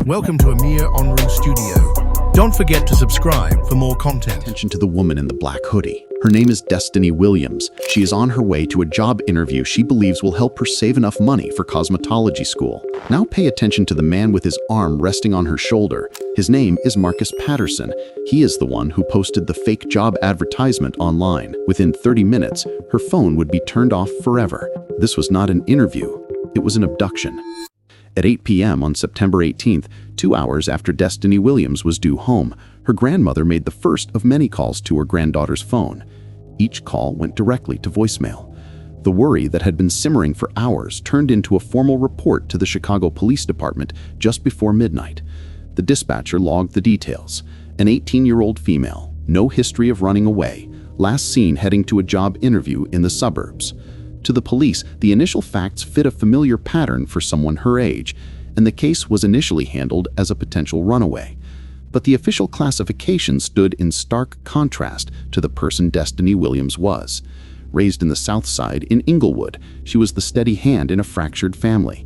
Welcome to Amir Onru Studio. Don't forget to subscribe for more content. Attention to the woman in the black hoodie. Her name is Destiny Williams. She is on her way to a job interview she believes will help her save enough money for cosmetology school. Now pay attention to the man with his arm resting on her shoulder. His name is Marcus Patterson. He is the one who posted the fake job advertisement online. Within 30 minutes, her phone would be turned off forever. This was not an interview. It was an abduction. At 8 p.m. on September 18th, 2 hours after Destiny Williams was due home, her grandmother made the first of many calls to her granddaughter's phone. Each call went directly to voicemail. The worry that had been simmering for hours turned into a formal report to the Chicago Police Department just before midnight. The dispatcher logged the details. An 18-year-old female, no history of running away, last seen heading to a job interview in the suburbs. To the police, the initial facts fit a familiar pattern for someone her age, and the case was initially handled as a potential runaway. But the official classification stood in stark contrast to the person Destiny Williams was. Raised in the South Side in Inglewood, she was the steady hand in a fractured family.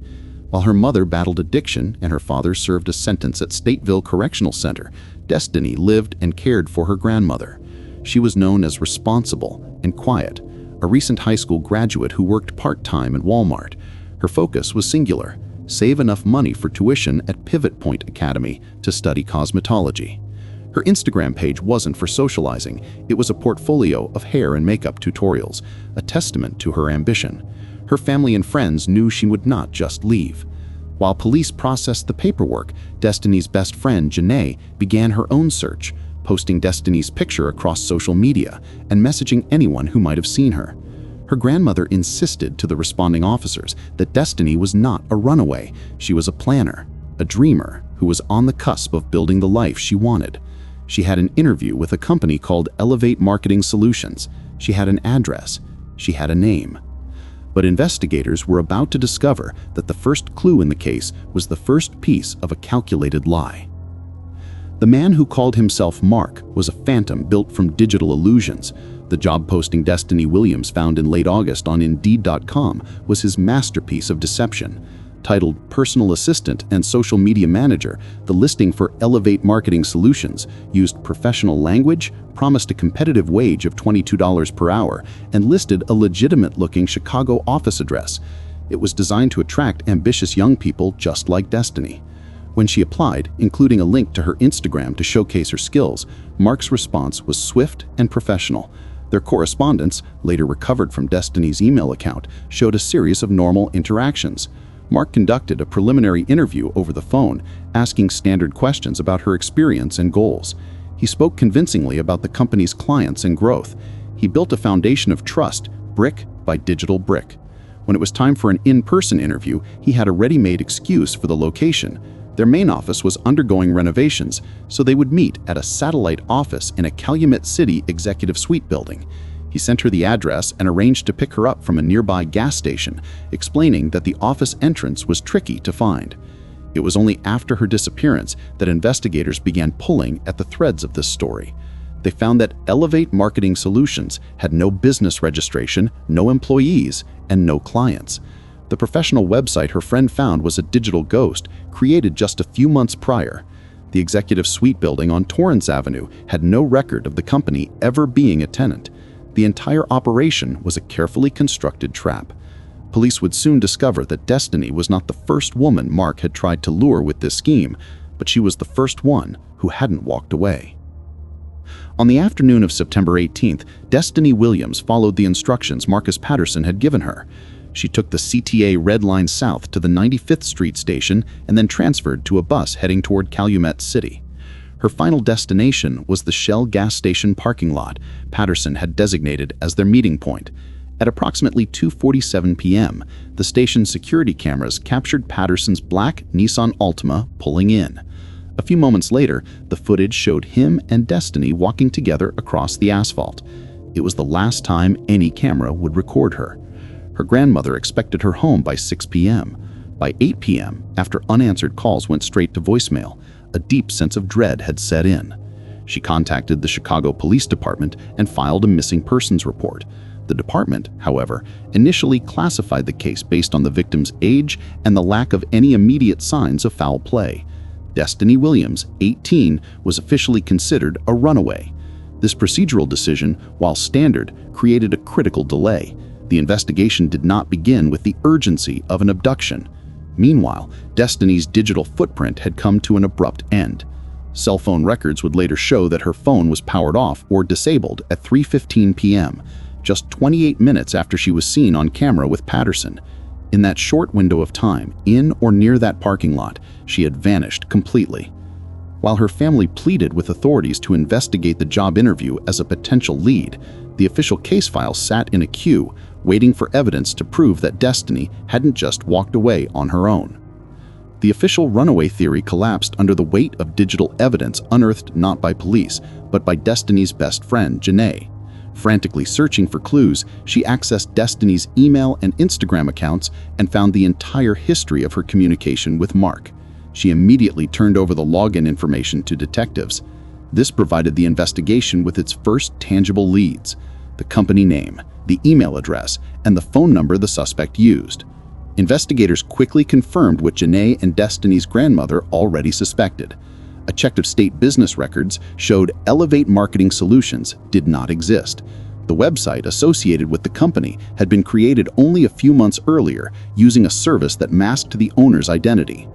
While her mother battled addiction and her father served a sentence at Stateville Correctional Center, Destiny lived and cared for her grandmother. She was known as responsible and quiet, a recent high school graduate who worked part-time at Walmart. Her focus was singular: save enough money for tuition at Pivot Point Academy to study cosmetology. Her Instagram page wasn't for socializing, it was a portfolio of hair and makeup tutorials, a testament to her ambition. Her family and friends knew she would not just leave. While police processed the paperwork, Destiny's best friend, Janae, began her own search, posting Destiny's picture across social media and messaging anyone who might have seen her. Her grandmother insisted to the responding officers that Destiny was not a runaway. She was a planner, a dreamer who was on the cusp of building the life she wanted. She had an interview with a company called Elevate Marketing Solutions. She had an address. She had a name. But investigators were about to discover that the first clue in the case was the first piece of a calculated lie. The man who called himself Mark was a phantom built from digital illusions. The job posting Destiny Williams found in late August on Indeed.com was his masterpiece of deception. Titled Personal Assistant and Social Media Manager, the listing for Elevate Marketing Solutions used professional language, promised a competitive wage of $22 per hour, and listed a legitimate-looking Chicago office address. It was designed to attract ambitious young people just like Destiny. When she applied, including a link to her Instagram to showcase her skills, Mark's response was swift and professional. Their correspondence, later recovered from Destiny's email account, showed a series of normal interactions. Mark conducted a preliminary interview over the phone, asking standard questions about her experience and goals. He spoke convincingly about the company's clients and growth. He built a foundation of trust, brick by digital brick. When it was time for an in-person interview, he had a ready-made excuse for the location. Their main office was undergoing renovations, so they would meet at a satellite office in a Calumet City executive suite building. He sent her the address and arranged to pick her up from a nearby gas station, explaining that the office entrance was tricky to find. It was only after her disappearance that investigators began pulling at the threads of this story. They found that Elevate Marketing Solutions had no business registration, no employees, and no clients. The professional website her friend found was a digital ghost created just a few months prior. The executive suite building on Torrance Avenue had no record of the company ever being a tenant. The entire operation was a carefully constructed trap. Police would soon discover that Destiny was not the first woman Mark had tried to lure with this scheme, but she was the first one who hadn't walked away. On the afternoon of September 18th, Destiny Williams followed the instructions Marcus Patterson had given her. She took the CTA Red Line south to the 95th Street station and then transferred to a bus heading toward Calumet City. Her final destination was the Shell gas station parking lot Patterson had designated as their meeting point. At approximately 2:47 p.m., the station's security cameras captured Patterson's black Nissan Altima pulling in. A few moments later, the footage showed him and Destiny walking together across the asphalt. It was the last time any camera would record her. Her grandmother expected her home by 6 p.m. By 8 p.m., after unanswered calls went straight to voicemail, a deep sense of dread had set in. She contacted the Chicago Police Department and filed a missing persons report. The department, however, initially classified the case based on the victim's age and the lack of any immediate signs of foul play. Destiny Williams, 18, was officially considered a runaway. This procedural decision, while standard, created a critical delay. The investigation did not begin with the urgency of an abduction. Meanwhile, Destiny's digital footprint had come to an abrupt end. Cell phone records would later show that her phone was powered off or disabled at 3:15 p.m., just 28 minutes after she was seen on camera with Patterson. In that short window of time, in or near that parking lot, she had vanished completely. While her family pleaded with authorities to investigate the job interview as a potential lead, the official case file sat in a queue, waiting for evidence to prove that Destiny hadn't just walked away on her own. The official runaway theory collapsed under the weight of digital evidence unearthed not by police, but by Destiny's best friend, Janae. Frantically searching for clues, she accessed Destiny's email and Instagram accounts and found the entire history of her communication with Mark. She immediately turned over the login information to detectives. This provided the investigation with its first tangible leads: the company name, the email address, and the phone number the suspect used. Investigators quickly confirmed what Janae and Destiny's grandmother already suspected. A check of state business records showed Elevate Marketing Solutions did not exist. The website associated with the company had been created only a few months earlier using a service that masked the owner's identity.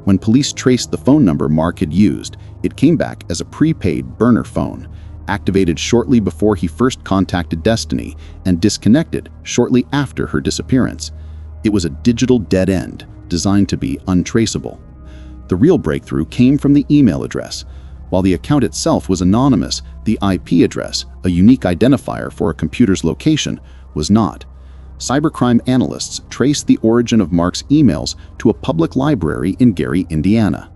When police traced the phone number Mark had used, it came back as a prepaid burner phone, activated shortly before he first contacted Destiny and disconnected shortly after her disappearance. It was a digital dead end, designed to be untraceable. The real breakthrough came from the email address. While the account itself was anonymous, the IP address, a unique identifier for a computer's location, was not. Cybercrime analysts traced the origin of Mark's emails to a public library in Gary, Indiana.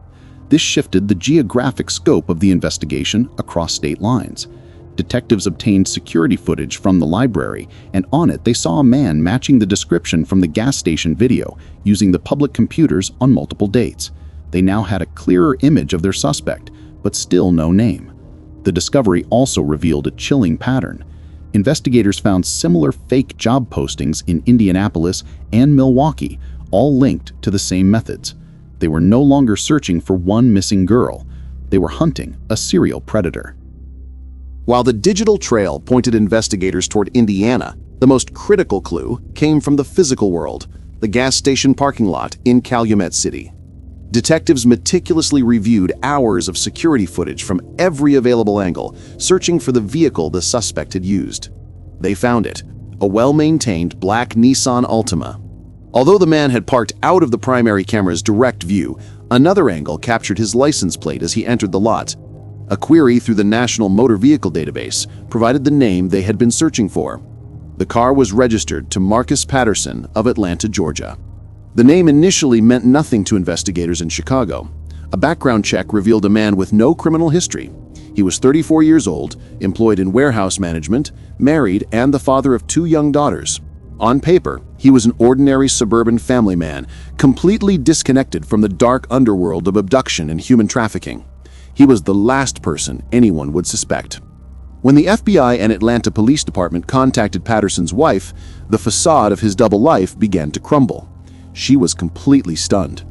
This shifted the geographic scope of the investigation across state lines. Detectives obtained security footage from the library, and on it they saw a man matching the description from the gas station video using the public computers on multiple dates. They now had a clearer image of their suspect, but still no name. The discovery also revealed a chilling pattern. Investigators found similar fake job postings in Indianapolis and Milwaukee, all linked to the same methods. They were no longer searching for one missing girl. They were hunting a serial predator. While the digital trail pointed investigators toward Indiana, the most critical clue came from the physical world, the gas station parking lot in Calumet City. Detectives meticulously reviewed hours of security footage from every available angle, searching for the vehicle the suspect had used. They found it, a well-maintained black Nissan Altima. Although the man had parked out of the primary camera's direct view, another angle captured his license plate as he entered the lot. A query through the National Motor Vehicle Database provided the name they had been searching for. The car was registered to Marcus Patterson of Atlanta, Georgia. The name initially meant nothing to investigators in Chicago. A background check revealed a man with no criminal history. He was 34 years old, employed in warehouse management, married, and the father of 2 young daughters. On paper, he was an ordinary suburban family man, completely disconnected from the dark underworld of abduction and human trafficking. He was the last person anyone would suspect. When the FBI and Atlanta Police Department contacted Patterson's wife, the facade of his double life began to crumble. She was completely stunned.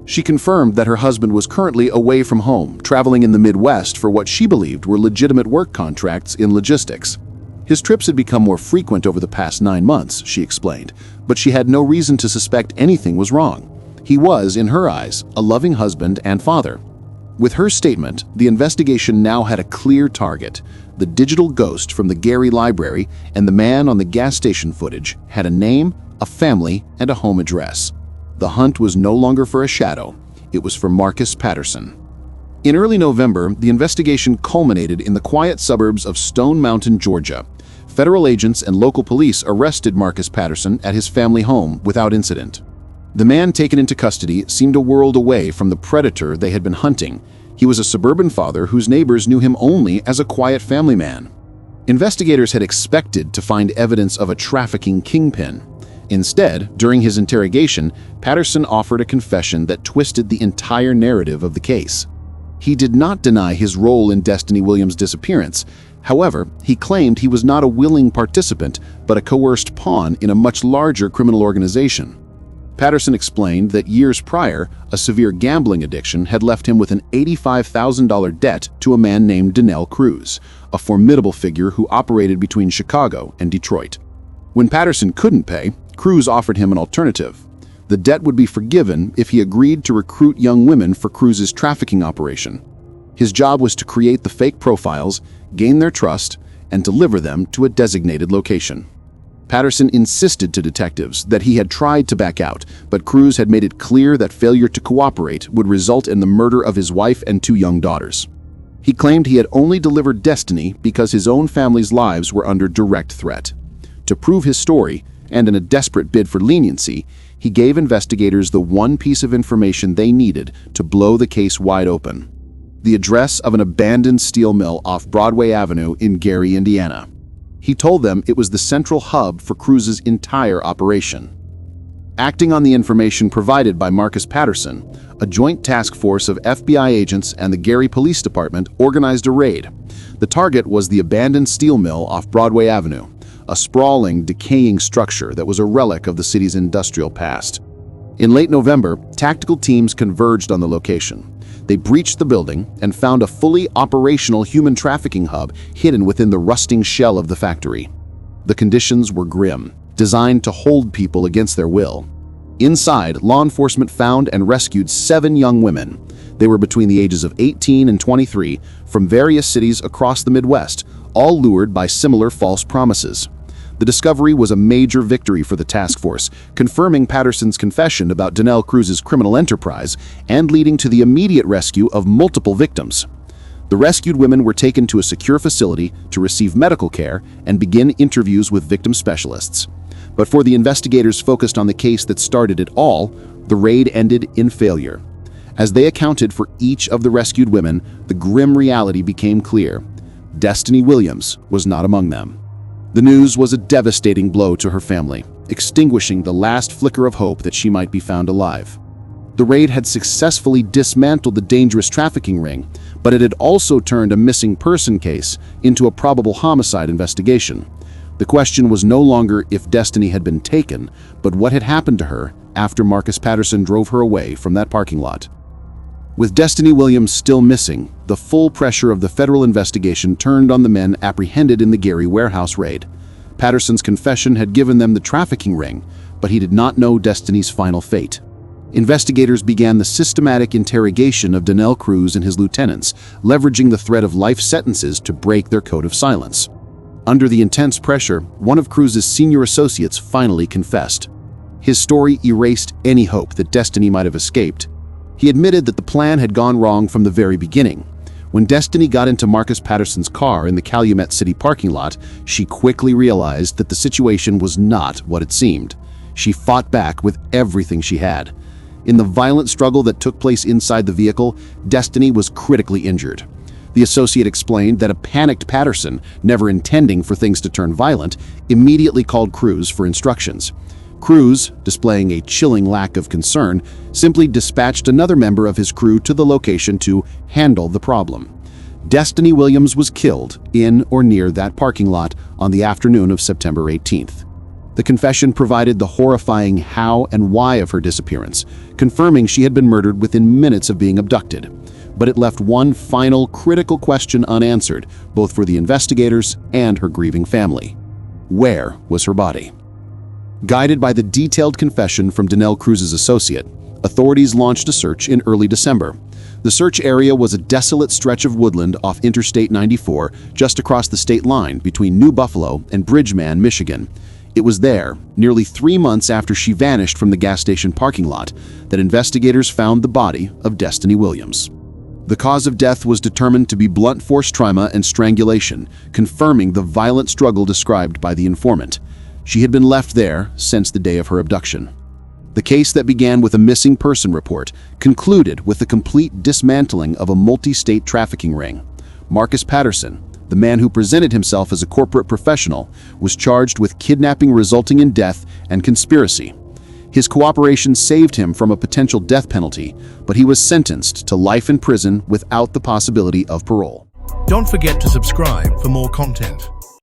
She confirmed that her husband was currently away from home, traveling in the Midwest for what she believed were legitimate work contracts in logistics. His trips had become more frequent over the past 9 months, she explained, but she had no reason to suspect anything was wrong. He was, in her eyes, a loving husband and father. With her statement, the investigation now had a clear target. The digital ghost from the Gary Library and the man on the gas station footage had a name, a family, and a home address. The hunt was no longer for a shadow. It was for Marcus Patterson. In early November, the investigation culminated in the quiet suburbs of Stone Mountain, Georgia. Federal agents and local police arrested Marcus Patterson at his family home without incident. The man taken into custody seemed a world away from the predator they had been hunting. He was a suburban father whose neighbors knew him only as a quiet family man. Investigators had expected to find evidence of a trafficking kingpin. Instead, during his interrogation, Patterson offered a confession that twisted the entire narrative of the case. He did not deny his role in Destiny Williams' disappearance. However, he claimed he was not a willing participant, but a coerced pawn in a much larger criminal organization. Patterson explained that years prior, a severe gambling addiction had left him with an $85,000 debt to a man named Donnell Cruz, a formidable figure who operated between Chicago and Detroit. When Patterson couldn't pay, Cruz offered him an alternative. The debt would be forgiven if he agreed to recruit young women for Cruz's trafficking operation. His job was to create the fake profiles, gain their trust, and deliver them to a designated location. Patterson insisted to detectives that he had tried to back out, but Cruz had made it clear that failure to cooperate would result in the murder of his wife and 2 young daughters. He claimed he had only delivered Destiny because his own family's lives were under direct threat. To prove his story, and in a desperate bid for leniency, he gave investigators the one piece of information they needed to blow the case wide open: the address of an abandoned steel mill off Broadway Avenue in Gary, Indiana. He told them it was the central hub for Cruz's entire operation. Acting on the information provided by Marcus Patterson, a joint task force of FBI agents and the Gary Police Department organized a raid. The target was the abandoned steel mill off Broadway Avenue, a sprawling, decaying structure that was a relic of the city's industrial past. In late November, tactical teams converged on the location. They breached the building and found a fully operational human trafficking hub hidden within the rusting shell of the factory. The conditions were grim, designed to hold people against their will. Inside, law enforcement found and rescued 7 young women. They were between the ages of 18 and 23 from various cities across the Midwest, all lured by similar false promises. The discovery was a major victory for the task force, confirming Patterson's confession about Donnell Cruz's criminal enterprise and leading to the immediate rescue of multiple victims. The rescued women were taken to a secure facility to receive medical care and begin interviews with victim specialists. But for the investigators focused on the case that started it all, the raid ended in failure. As they accounted for each of the rescued women, the grim reality became clear: Destiny Williams was not among them. The news was a devastating blow to her family, extinguishing the last flicker of hope that she might be found alive. The raid had successfully dismantled the dangerous trafficking ring, but it had also turned a missing person case into a probable homicide investigation. The question was no longer if Destiny had been taken, but what had happened to her after Marcus Patterson drove her away from that parking lot. With Destiny Williams still missing, the full pressure of the federal investigation turned on the men apprehended in the Gary warehouse raid. Patterson's confession had given them the trafficking ring, but he did not know Destiny's final fate. Investigators began the systematic interrogation of Donnell Cruz and his lieutenants, leveraging the threat of life sentences to break their code of silence. Under the intense pressure, one of Cruz's senior associates finally confessed. His story erased any hope that Destiny might have escaped. He admitted that the plan had gone wrong from the very beginning. When Destiny got into Marcus Patterson's car in the Calumet City parking lot, she quickly realized that the situation was not what it seemed. She fought back with everything she had. In the violent struggle that took place inside the vehicle, Destiny was critically injured. The associate explained that a panicked Patterson, never intending for things to turn violent, immediately called Cruz for instructions. Cruz, displaying a chilling lack of concern, simply dispatched another member of his crew to the location to handle the problem. Destiny Williams was killed in or near that parking lot on the afternoon of September 18th. The confession provided the horrifying how and why of her disappearance, confirming she had been murdered within minutes of being abducted. But it left one final critical question unanswered, both for the investigators and her grieving family. Where was her body? Guided by the detailed confession from Donnell Cruz's associate, authorities launched a search in early December. The search area was a desolate stretch of woodland off Interstate 94, just across the state line between New Buffalo and Bridgeman, Michigan. It was there, nearly 3 months after she vanished from the gas station parking lot, that investigators found the body of Destiny Williams. The cause of death was determined to be blunt force trauma and strangulation, confirming the violent struggle described by the informant. She had been left there since the day of her abduction. The case that began with a missing person report concluded with the complete dismantling of a multi-state trafficking ring. Marcus Patterson, the man who presented himself as a corporate professional, was charged with kidnapping resulting in death and conspiracy. His cooperation saved him from a potential death penalty, but he was sentenced to life in prison without the possibility of parole. Don't forget to subscribe for more content.